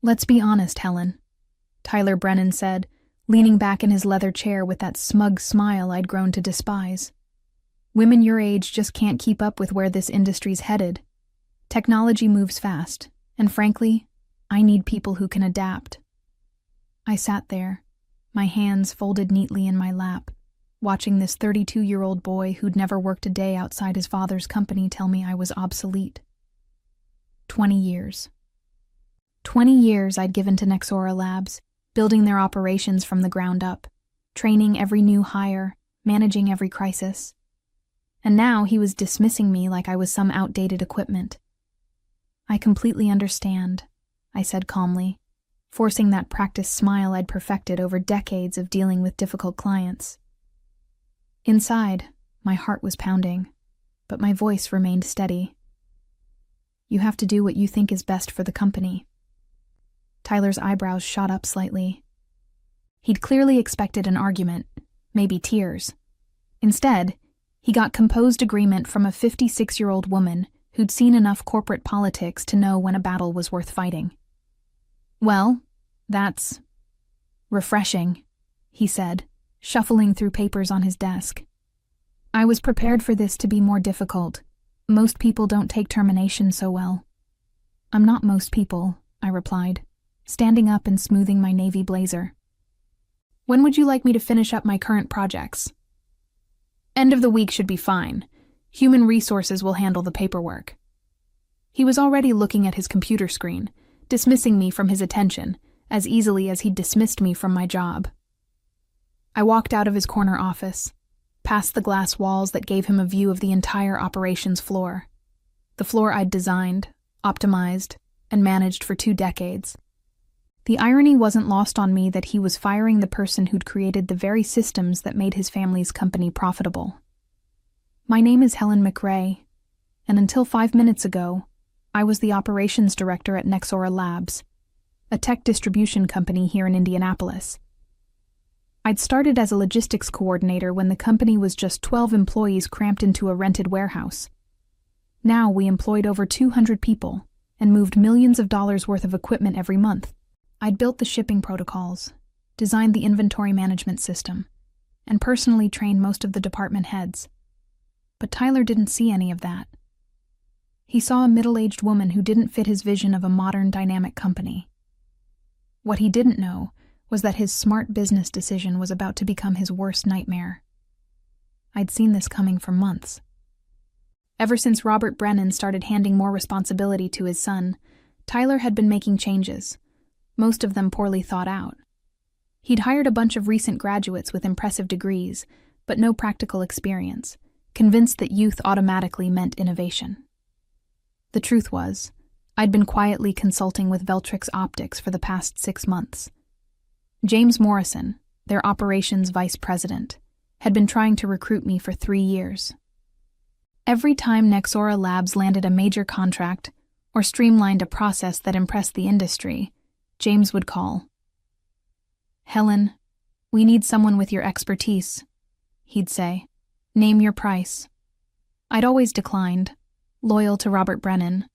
Let's be honest, Helen, Tyler Brennan said, leaning back in his leather chair with that smug smile I'd grown to despise. Women your age just can't keep up with where this industry's headed. Technology moves fast, and frankly, I need people who can adapt. I sat there, my hands folded neatly in my lap, watching this 32-year-old boy who'd never worked a day outside his father's company tell me I was obsolete. 20 years. 20 years I'd given to Nexora Labs, building their operations from the ground up, training every new hire, managing every crisis. And now he was dismissing me like I was some outdated equipment. I completely understand, I said calmly, forcing that practiced smile I'd perfected over decades of dealing with difficult clients. Inside, my heart was pounding, but my voice remained steady. You have to do what you think is best for the company. Tyler's eyebrows shot up slightly. He'd clearly expected an argument, maybe tears. Instead, he got composed agreement from a 56-year-old woman who'd seen enough corporate politics to know when a battle was worth fighting. Well, that's refreshing, he said, shuffling through papers on his desk. I was prepared for this to be more difficult. Most people don't take termination so well. I'm not most people, I replied, standing up and smoothing my navy blazer. When would you like me to finish up my current projects? End of the week should be fine. Human resources will handle the paperwork. He was already looking at his computer screen, dismissing me from his attention, as easily as he'd dismissed me from my job. I walked out of his corner office, past the glass walls that gave him a view of the entire operations floor. The floor I'd designed, optimized, and managed for 2 decades. The irony wasn't lost on me that he was firing the person who'd created the very systems that made his family's company profitable. My name is Helen McRae, and until 5 minutes ago, I was the operations director at Nexora Labs, a tech distribution company here in Indianapolis. I'd started as a logistics coordinator when the company was just 12 employees cramped into a rented warehouse. Now we employed over 200 people and moved millions of dollars worth of equipment every month. I'd built the shipping protocols, designed the inventory management system, and personally trained most of the department heads. But Tyler didn't see any of that. He saw a middle-aged woman who didn't fit his vision of a modern, dynamic company. What he didn't know was that his smart business decision was about to become his worst nightmare. I'd seen this coming for months. Ever since Robert Brennan started handing more responsibility to his son, Tyler had been making changes, most of them poorly thought out. He'd hired a bunch of recent graduates with impressive degrees, but no practical experience, convinced that youth automatically meant innovation. The truth was, I'd been quietly consulting with Veltrix Optics for the past 6 months. James Morrison, their operations vice president, had been trying to recruit me for 3 years. Every time Nexora Labs landed a major contract or streamlined a process that impressed the industry, James would call. Helen, we need someone with your expertise, he'd say. Name your price. I'd always declined, loyal to Robert Brennan,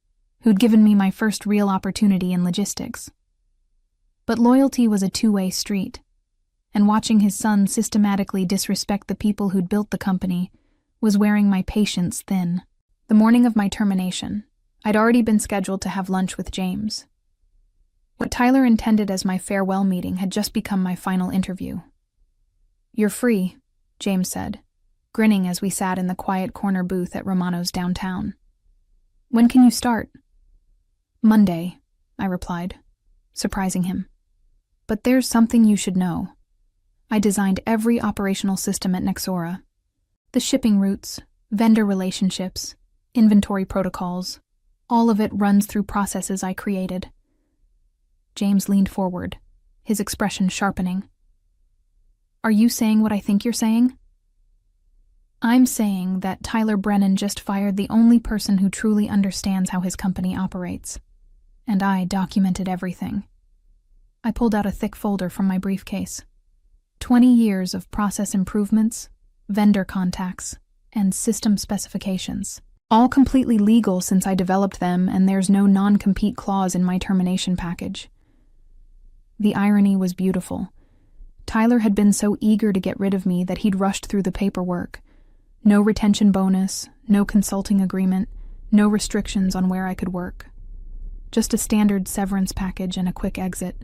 who'd given me my first real opportunity in logistics. But loyalty was a two-way street, and watching his son systematically disrespect the people who'd built the company was wearing my patience thin. The morning of my termination, I'd already been scheduled to have lunch with James. What Tyler intended as my farewell meeting had just become my final interview. You're free, James said, grinning as we sat in the quiet corner booth at Romano's downtown. When can you start? Monday, I replied, surprising him. But there's something you should know. I designed every operational system at Nexora. The shipping routes, vendor relationships, inventory protocols, all of it runs through processes I created. James leaned forward, his expression sharpening. Are you saying what I think you're saying? I'm saying that Tyler Brennan just fired the only person who truly understands how his company operates. And I documented everything. I pulled out a thick folder from my briefcase. 20 years of process improvements, vendor contacts, and system specifications. All completely legal since I developed them, and there's no non-compete clause in my termination package. The irony was beautiful. Tyler had been so eager to get rid of me that he'd rushed through the paperwork. No retention bonus, no consulting agreement, no restrictions on where I could work. Just a standard severance package and a quick exit.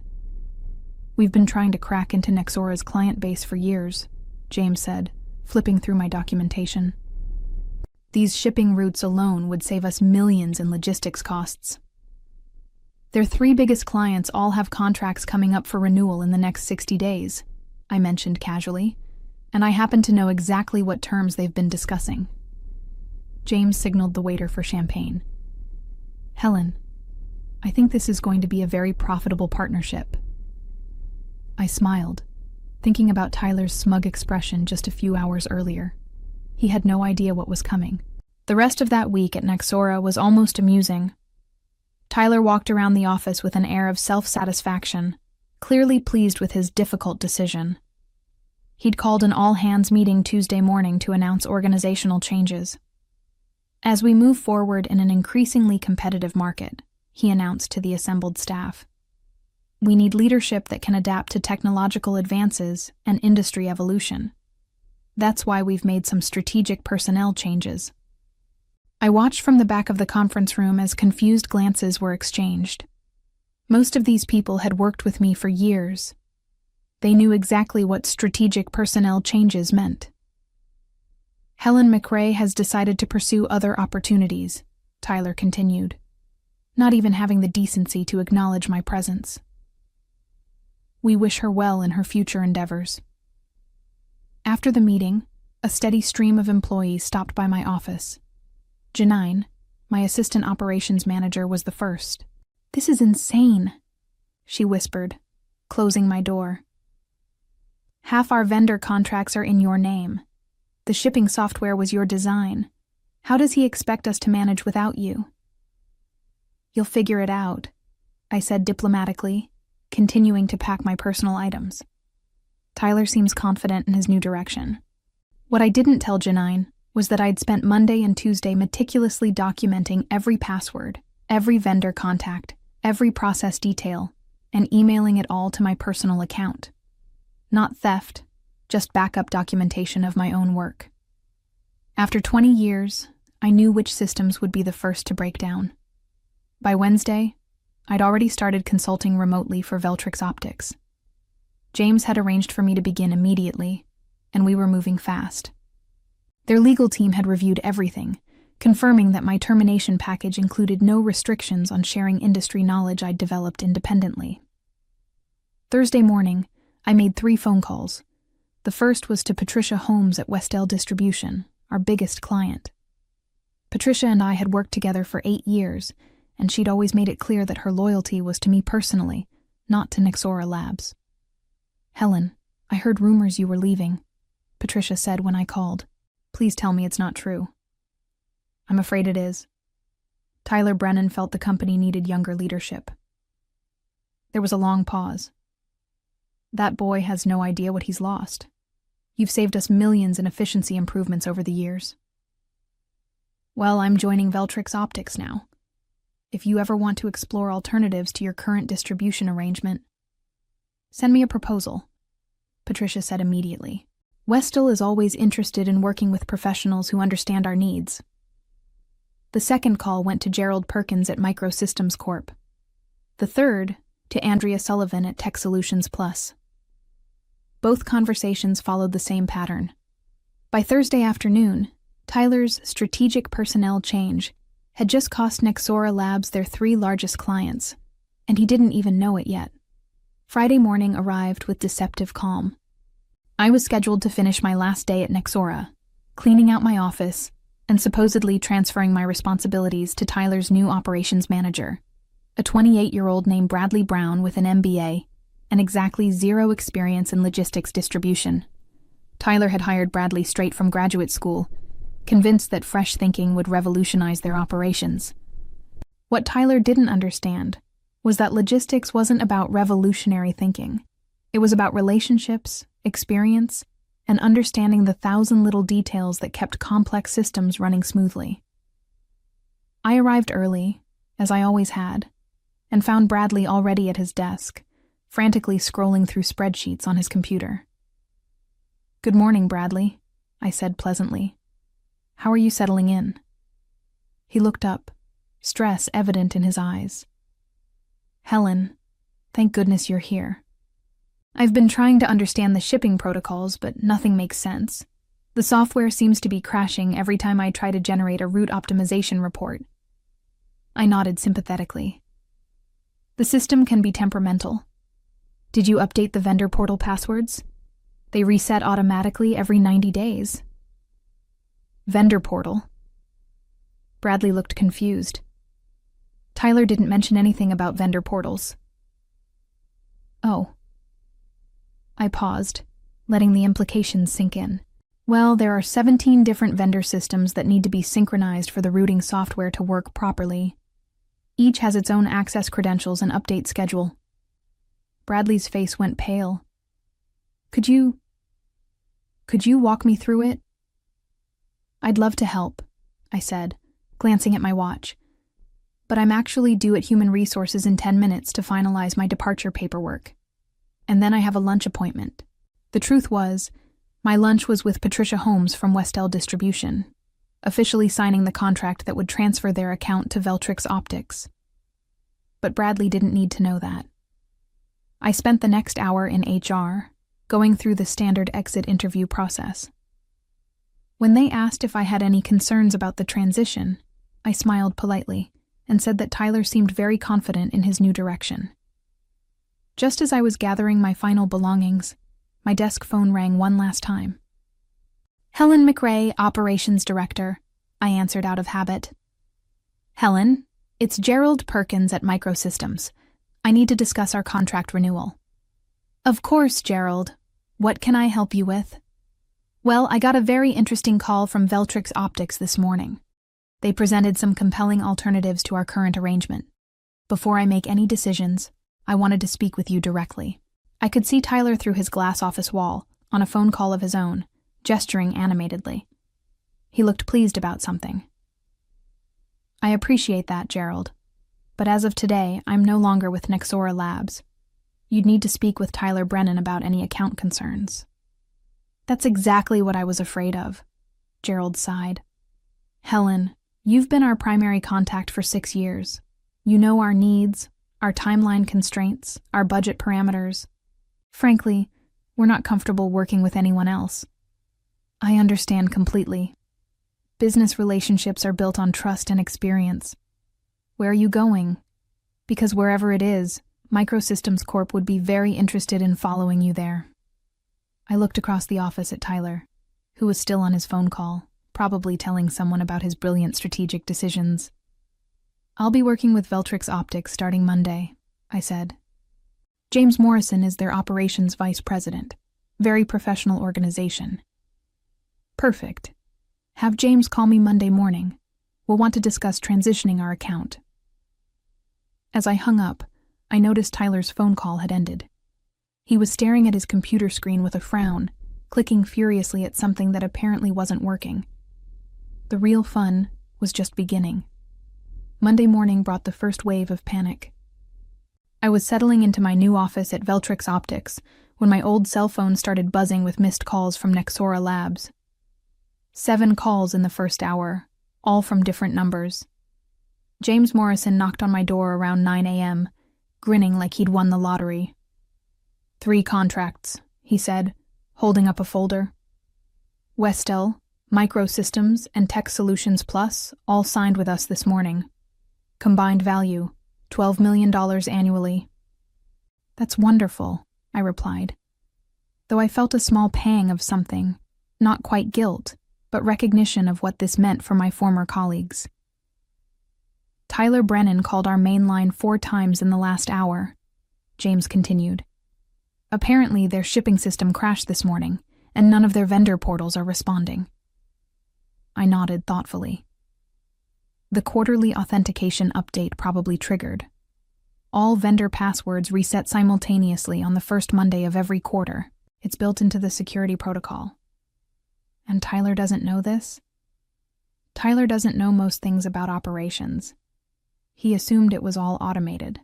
"We've been trying to crack into Nexora's client base for years," James said, flipping through my documentation. "These shipping routes alone would save us millions in logistics costs. Their 3 biggest clients all have contracts coming up for renewal in the next 60 days, I mentioned casually, and I happen to know exactly what terms they've been discussing. James signaled the waiter for champagne. "Helen, I think this is going to be a very profitable partnership." I smiled, thinking about Tyler's smug expression just a few hours earlier. He had no idea what was coming. The rest of that week at Nexora was almost amusing. Tyler walked around the office with an air of self-satisfaction, clearly pleased with his difficult decision. He'd called an all-hands meeting Tuesday morning to announce organizational changes. "As we move forward in an increasingly competitive market," he announced to the assembled staff, "we need leadership that can adapt to technological advances and industry evolution. That's why we've made some strategic personnel changes." I watched from the back of the conference room as confused glances were exchanged. Most of these people had worked with me for years. They knew exactly what strategic personnel changes meant. "Helen McRae has decided to pursue other opportunities," Tyler continued, not even having the decency to acknowledge my presence. "We wish her well in her future endeavors." After the meeting, a steady stream of employees stopped by my office. Janine, my assistant operations manager, was the first. "This is insane," she whispered, closing my door. "Half our vendor contracts are in your name. The shipping software was your design. How does he expect us to manage without you?" "You'll figure it out," I said diplomatically, continuing to pack my personal items. Tyler seems confident in his new direction. What I didn't tell Janine was that I'd spent Monday and Tuesday meticulously documenting every password, every vendor contact, every process detail, and emailing it all to my personal account. Not theft, just backup documentation of my own work. After 20 years, I knew which systems would be the first to break down. By Wednesday, I'd already started consulting remotely for Veltrix Optics. James had arranged for me to begin immediately, and we were moving fast. Their legal team had reviewed everything, confirming that my termination package included no restrictions on sharing industry knowledge I'd developed independently. Thursday morning, I made 3 phone calls. The first was to Patricia Holmes at Westell Distribution, our biggest client. Patricia and I had worked together for 8 years, and she'd always made it clear that her loyalty was to me personally, not to Nexora Labs. "Helen, I heard rumors you were leaving," Patricia said when I called. "Please tell me it's not true." "I'm afraid it is." Tyler Brennan felt the company needed younger leadership. There was a long pause. "That boy has no idea what he's lost. You've saved us millions in efficiency improvements over the years." "Well, I'm joining Veltrix Optics now. If you ever want to explore alternatives to your current distribution arrangement, send me a proposal," Patricia said immediately. "Westell is always interested in working with professionals who understand our needs." The second call went to Gerald Perkins at Microsystems Corp. The third, to Andrea Sullivan at Tech Solutions Plus. Both conversations followed the same pattern. By Thursday afternoon, Tyler's strategic personnel change had just cost Nexora Labs their 3 largest clients, and he didn't even know it yet. Friday morning arrived with deceptive calm. I was scheduled to finish my last day at Nexora, cleaning out my office, and supposedly transferring my responsibilities to Tyler's new operations manager, a 28-year-old named Bradley Brown with an MBA and exactly 0 experience in logistics distribution. Tyler had hired Bradley straight from graduate school, convinced that fresh thinking would revolutionize their operations. What Tyler didn't understand was that logistics wasn't about revolutionary thinking. It was about relationships, experience, and understanding the 1,000 little details that kept complex systems running smoothly. I arrived early, as I always had, and found Bradley already at his desk, frantically scrolling through spreadsheets on his computer. "Good morning, Bradley," I said pleasantly. "How are you settling in?" He looked up, stress evident in his eyes. "Helen, thank goodness you're here. I've been trying to understand the shipping protocols, but nothing makes sense. The software seems to be crashing every time I try to generate a route optimization report." I nodded sympathetically. "The system can be temperamental. Did you update the vendor portal passwords? They reset automatically every 90 days. Vendor portal? Bradley looked confused. Tyler didn't mention anything about vendor portals. Oh. I paused, letting the implications sink in. Well, there are 17 different vendor systems that need to be synchronized for the routing software to work properly. Each has its own access credentials and update schedule. Bradley's face went pale. Could you walk me through it? I'd love to help, I said, glancing at my watch. But I'm actually due at Human Resources in 10 minutes to finalize my departure paperwork. And then I have a lunch appointment. The truth was, my lunch was with Patricia Holmes from Westell Distribution, officially signing the contract that would transfer their account to Veltrix Optics. But Bradley didn't need to know that. I spent the next hour in HR, going through the standard exit interview process. When they asked if I had any concerns about the transition, I smiled politely and said that Tyler seemed very confident in his new direction. Just as I was gathering my final belongings, my desk phone rang one last time. Helen McRae, Operations Director, I answered out of habit. Helen, it's Gerald Perkins at Microsystems. I need to discuss our contract renewal. Of course, Gerald. What can I help you with? Well, I got a very interesting call from Veltrix Optics this morning. They presented some compelling alternatives to our current arrangement. Before I make any decisions, I wanted to speak with you directly. I could see Tyler through his glass office wall, on a phone call of his own, gesturing animatedly. He looked pleased about something. I appreciate that, Gerald. But as of today, I'm no longer with Nexora Labs. You'd need to speak with Tyler Brennan about any account concerns. That's exactly what I was afraid of, Gerald sighed. Helen, you've been our primary contact for 6 years. You know our needs, our timeline constraints, our budget parameters. Frankly, we're not comfortable working with anyone else. I understand completely. Business relationships are built on trust and experience. Where are you going? Because wherever it is, Microsystems Corp would be very interested in following you there. I looked across the office at Tyler, who was still on his phone call, probably telling someone about his brilliant strategic decisions. I'll be working with Veltrix Optics starting Monday, I said. James Morrison is their operations vice president. Very professional organization. Perfect. Have James call me Monday morning. We'll want to discuss transitioning our account. As I hung up, I noticed Tyler's phone call had ended. He was staring at his computer screen with a frown, clicking furiously at something that apparently wasn't working. The real fun was just beginning. Monday morning brought the first wave of panic. I was settling into my new office at Veltrix Optics when my old cell phone started buzzing with missed calls from Nexora Labs. 7 calls in the first hour, all from different numbers. James Morrison knocked on my door around 9 a.m., grinning like he'd won the lottery. 3 contracts, he said, holding up a folder. Westell, Microsystems, and Tech Solutions Plus all signed with us this morning. Combined value, $12 million annually. That's wonderful, I replied, though I felt a small pang of something, not quite guilt, but recognition of what this meant for my former colleagues. Tyler Brennan called our main line 4 times in the last hour, James continued. Apparently their shipping system crashed this morning, and none of their vendor portals are responding. I nodded thoughtfully. The quarterly authentication update probably triggered. All vendor passwords reset simultaneously on the first Monday of every quarter. It's built into the security protocol. And Tyler doesn't know this? Tyler doesn't know most things about operations. He assumed it was all automated.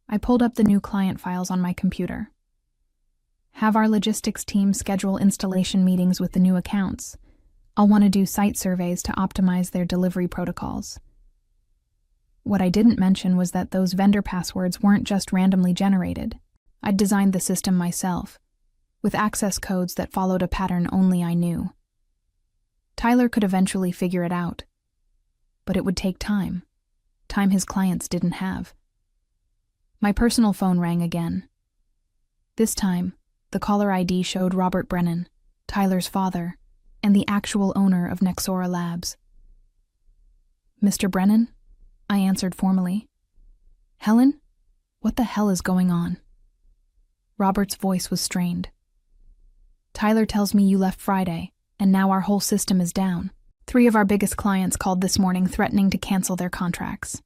I pulled up the new client files on my computer. Have our logistics team schedule installation meetings with the new accounts. I'll want to do site surveys to optimize their delivery protocols. What I didn't mention was that those vendor passwords weren't just randomly generated. I'd designed the system myself, with access codes that followed a pattern only I knew. Tyler could eventually figure it out, but it would take time his clients didn't have. My personal phone rang again. This time, the caller ID showed Robert Brennan, Tyler's father, and the actual owner of Nexora Labs. Mr. Brennan? I answered formally. Helen? What the hell is going on? Robert's voice was strained. Tyler tells me you left Friday, and now our whole system is down. 3 of our biggest clients called this morning threatening to cancel their contracts.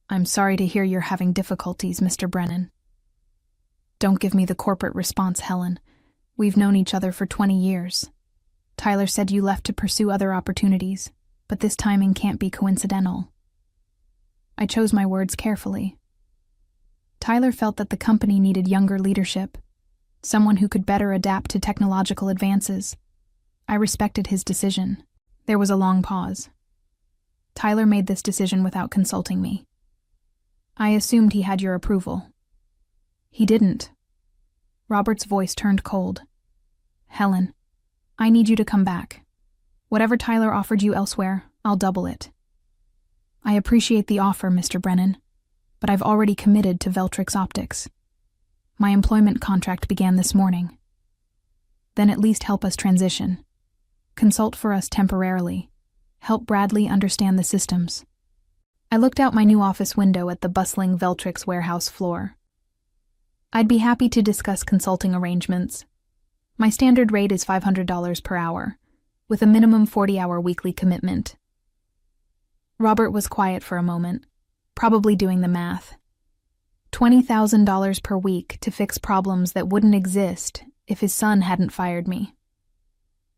I'm sorry to hear you're having difficulties, Mr. Brennan. Don't give me the corporate response, Helen. We've known each other for 20 years. Tyler said you left to pursue other opportunities, but this timing can't be coincidental. I chose my words carefully. Tyler felt that the company needed younger leadership, someone who could better adapt to technological advances. I respected his decision. There was a long pause. Tyler made this decision without consulting me. I assumed he had your approval. He didn't. Robert's voice turned cold. Helen, I need you to come back. Whatever Tyler offered you elsewhere, I'll double it. I appreciate the offer, Mr. Brennan, but I've already committed to Veltrix Optics. My employment contract began this morning. Then at least help us transition. Consult for us temporarily. Help Bradley understand the systems. I looked out my new office window at the bustling Veltrix warehouse floor. I'd be happy to discuss consulting arrangements. My standard rate is $500 per hour, with a minimum 40-hour weekly commitment. Robert was quiet for a moment, probably doing the math. $20,000 per week to fix problems that wouldn't exist if his son hadn't fired me.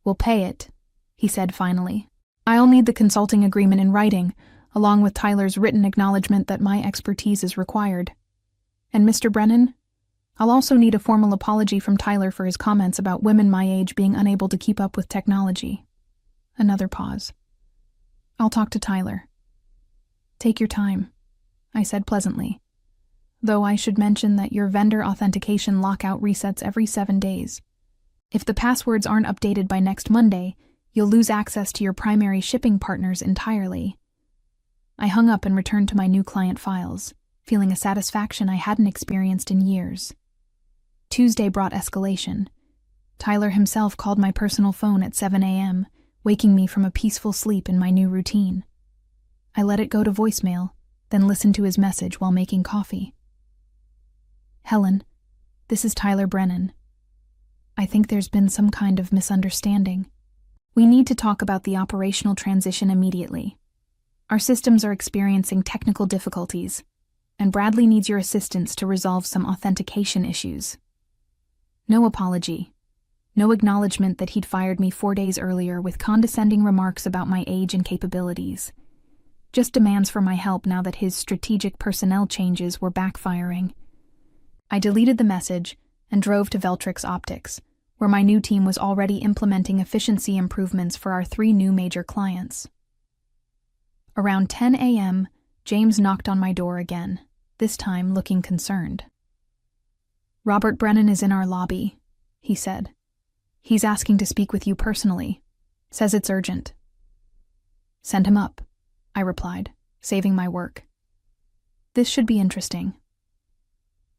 We'll pay it, he said finally. I'll need the consulting agreement in writing, along with Tyler's written acknowledgement that my expertise is required. And Mr. Brennan, I'll also need a formal apology from Tyler for his comments about women my age being unable to keep up with technology. Another pause. I'll talk to Tyler. Take your time, I said pleasantly. Though I should mention that your vendor authentication lockout resets every 7 days. If the passwords aren't updated by next Monday, you'll lose access to your primary shipping partners entirely. I hung up and returned to my new client files, feeling a satisfaction I hadn't experienced in years. Tuesday brought escalation. Tyler himself called my personal phone at 7 a.m., waking me from a peaceful sleep in my new routine. I let it go to voicemail, then listened to his message while making coffee. Helen, this is Tyler Brennan. I think there's been some kind of misunderstanding. We need to talk about the operational transition immediately. Our systems are experiencing technical difficulties, and Bradley needs your assistance to resolve some authentication issues. No apology. No acknowledgement that he'd fired me 4 days earlier with condescending remarks about my age and capabilities. Just demands for my help now that his strategic personnel changes were backfiring. I deleted the message and drove to Veltrix Optics, where my new team was already implementing efficiency improvements for our 3 new major clients. Around 10 a.m., James knocked on my door again, this time looking concerned. Robert Brennan is in our lobby, he said. He's asking to speak with you personally. Says it's urgent. Send him up, I replied, saving my work. This should be interesting.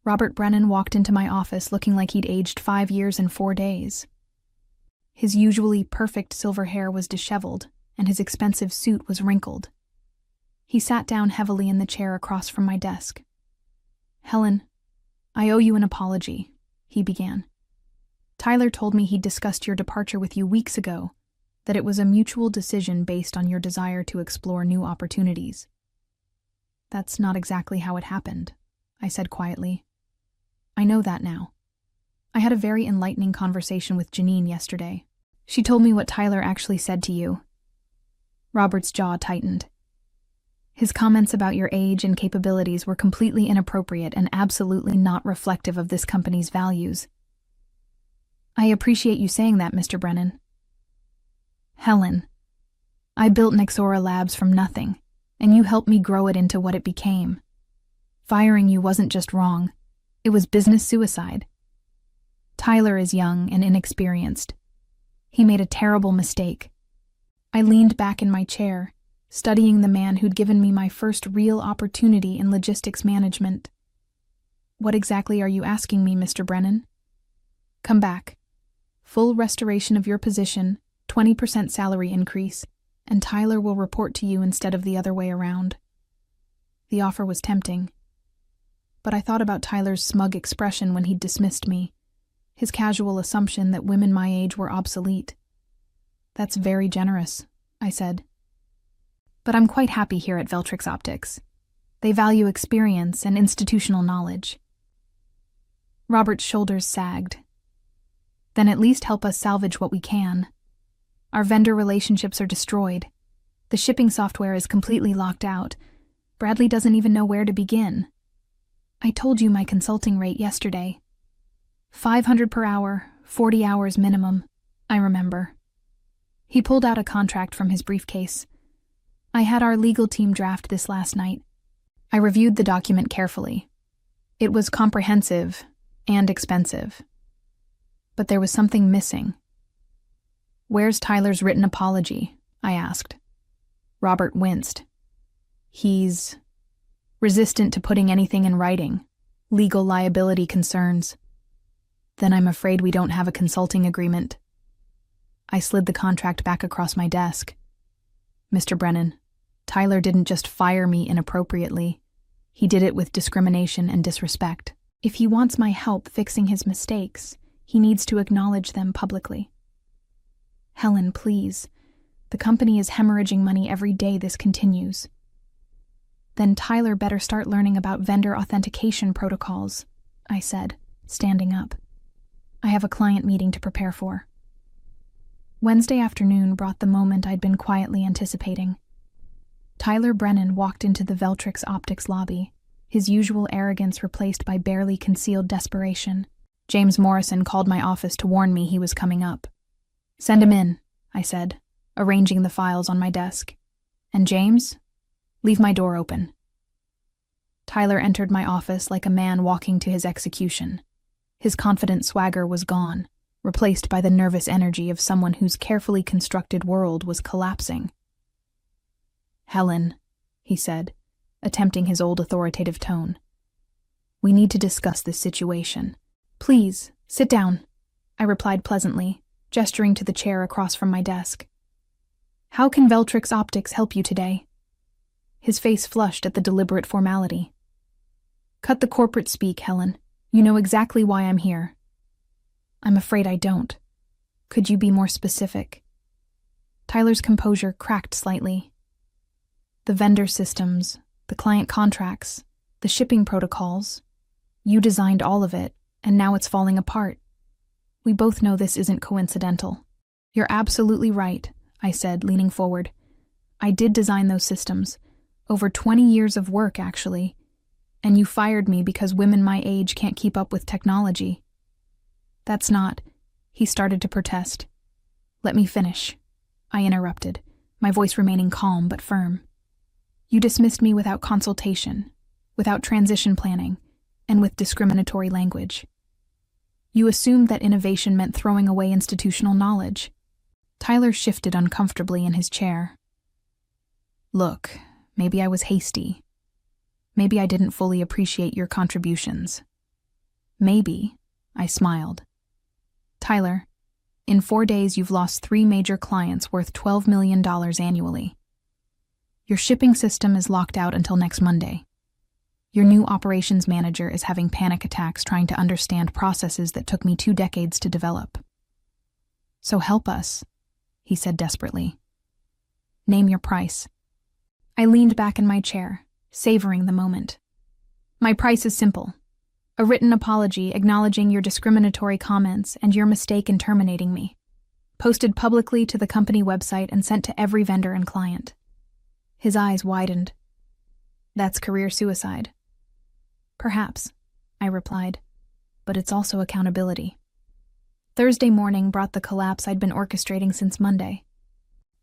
Robert Brennan walked into my office looking like he'd aged 5 years in 4 days. His usually perfect silver hair was disheveled, and his expensive suit was wrinkled. He sat down heavily in the chair across from my desk. Helen, I owe you an apology, he began. Tyler told me he'd discussed your departure with you weeks ago, that it was a mutual decision based on your desire to explore new opportunities. That's not exactly how it happened, I said quietly. I know that now. I had a very enlightening conversation with Janine yesterday. She told me what Tyler actually said to you. Robert's jaw tightened. His comments about your age and capabilities were completely inappropriate and absolutely not reflective of this company's values. I appreciate you saying that, Mr. Brennan. Helen, I built Nexora Labs from nothing, and you helped me grow it into what it became. Firing you wasn't just wrong, it was business suicide. Tyler is young and inexperienced. He made a terrible mistake. I leaned back in my chair, studying the man who'd given me my first real opportunity in logistics management. What exactly are you asking me, Mr. Brennan? Come back. Full restoration of your position, 20% salary increase, and Tyler will report to you instead of the other way around. The offer was tempting. But I thought about Tyler's smug expression when he'd dismissed me, his casual assumption that women my age were obsolete. That's very generous, I said. But I'm quite happy here at Veltrix Optics. They value experience and institutional knowledge. Robert's shoulders sagged. Then at least help us salvage what we can. Our vendor relationships are destroyed. The shipping software is completely locked out. Bradley doesn't even know where to begin. I told you my consulting rate yesterday. $500 per hour, 40 hours minimum, I remember. He pulled out a contract from his briefcase. I had our legal team draft this last night. I reviewed the document carefully. It was comprehensive and expensive. But there was something missing. Where's Tyler's written apology? I asked. Robert winced. He's resistant to putting anything in writing. Legal liability concerns. Then I'm afraid we don't have a consulting agreement. I slid the contract back across my desk. Mr. Brennan, Tyler didn't just fire me inappropriately. He did it with discrimination and disrespect. If he wants my help fixing his mistakes, he needs to acknowledge them publicly. Helen, please. The company is hemorrhaging money every day this continues. Then Tyler better start learning about vendor authentication protocols, I said, standing up. I have a client meeting to prepare for. Wednesday afternoon brought the moment I'd been quietly anticipating. Tyler Brennan walked into the Veltrix Optics lobby, his usual arrogance replaced by barely concealed desperation. James Morrison called my office to warn me he was coming up. Send him in, I said, arranging the files on my desk. And James? Leave my door open. Tyler entered my office like a man walking to his execution. His confident swagger was gone, replaced by the nervous energy of someone whose carefully constructed world was collapsing. Helen, he said, attempting his old authoritative tone. We need to discuss this situation. Please, sit down, I replied pleasantly, gesturing to the chair across from my desk. How can Veltrix Optics help you today? His face flushed at the deliberate formality. Cut the corporate speak, Helen. You know exactly why I'm here. I'm afraid I don't. Could you be more specific? Tyler's composure cracked slightly. The vendor systems, the client contracts, the shipping protocols. You designed all of it, and now it's falling apart. We both know this isn't coincidental. You're absolutely right, I said, leaning forward. I did design those systems. Over 20 years of work, actually. And you fired me because women my age can't keep up with technology. That's not... He started to protest. Let me finish, I interrupted, my voice remaining calm but firm. You dismissed me without consultation, without transition planning, and with discriminatory language. You assumed that innovation meant throwing away institutional knowledge. Tyler shifted uncomfortably in his chair. Look, maybe I was hasty. Maybe I didn't fully appreciate your contributions. Maybe, I smiled. Tyler, in 4 days you've lost 3 major clients worth $12 million annually. Your shipping system is locked out until next Monday. Your new operations manager is having panic attacks trying to understand processes that took me 2 decades to develop. So help us, he said desperately. Name your price. I leaned back in my chair, savoring the moment. My price is simple. A written apology acknowledging your discriminatory comments and your mistake in terminating me. Posted publicly to the company website and sent to every vendor and client. His eyes widened. That's career suicide. Perhaps, I replied, but it's also accountability. Thursday morning brought the collapse I'd been orchestrating since Monday.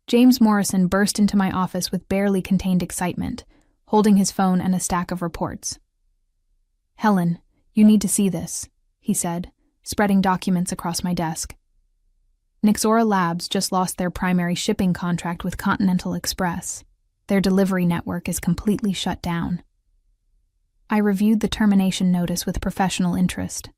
James Morrison burst into my office with barely contained excitement, holding his phone and a stack of reports. "Helen, you need to see this," he said, spreading documents across my desk. Nixora Labs just lost their primary shipping contract with Continental Express. Their delivery network is completely shut down. I reviewed the termination notice with professional interest.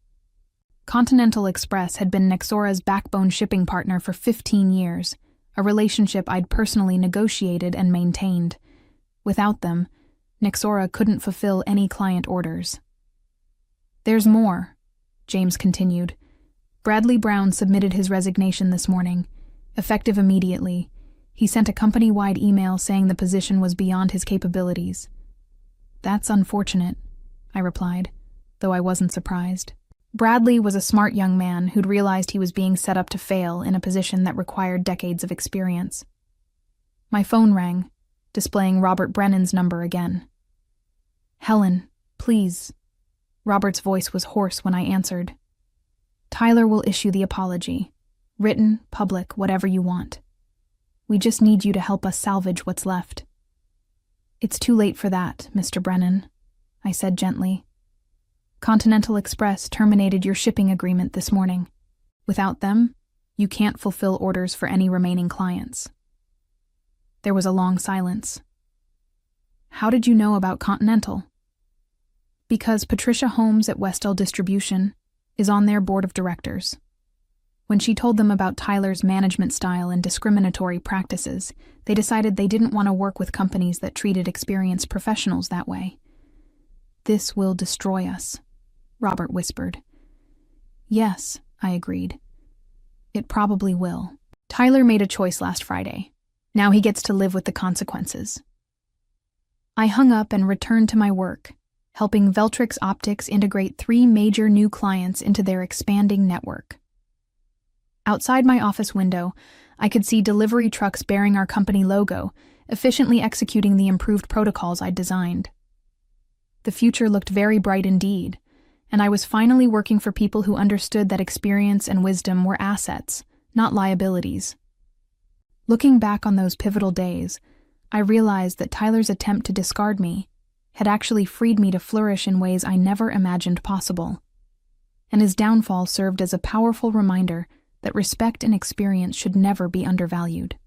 Continental Express had been Nixora's backbone shipping partner for 15 years, a relationship I'd personally negotiated and maintained. Without them, Nixora couldn't fulfill any client orders. "There's more," James continued. "Bradley Brown submitted his resignation this morning, effective immediately. He sent a company-wide email saying the position was beyond his capabilities." "That's unfortunate," I replied, though I wasn't surprised. Bradley was a smart young man who'd realized he was being set up to fail in a position that required decades of experience. My phone rang, displaying Robert Brennan's number again. "Helen, please." Robert's voice was hoarse when I answered. "Tyler will issue the apology. Written, public, whatever you want. We just need you to help us salvage what's left." "It's too late for that, Mr. Brennan," I said gently. "Continental Express terminated your shipping agreement this morning. Without them, you can't fulfill orders for any remaining clients." There was a long silence. "How did you know about Continental?" "Because Patricia Holmes at Westell Distribution is on their board of directors. When she told them about Tyler's management style and discriminatory practices, they decided they didn't want to work with companies that treated experienced professionals that way." "This will destroy us," Robert whispered. "Yes," I agreed. "It probably will. Tyler made a choice last Friday. Now he gets to live with the consequences." I hung up and returned to my work, helping Veltrix Optics integrate 3 major new clients into their expanding network. Outside my office window, I could see delivery trucks bearing our company logo, efficiently executing the improved protocols I'd designed. The future looked very bright indeed, and I was finally working for people who understood that experience and wisdom were assets, not liabilities. Looking back on those pivotal days, I realized that Tyler's attempt to discard me had actually freed me to flourish in ways I never imagined possible. And his downfall served as a powerful reminder that respect and experience should never be undervalued.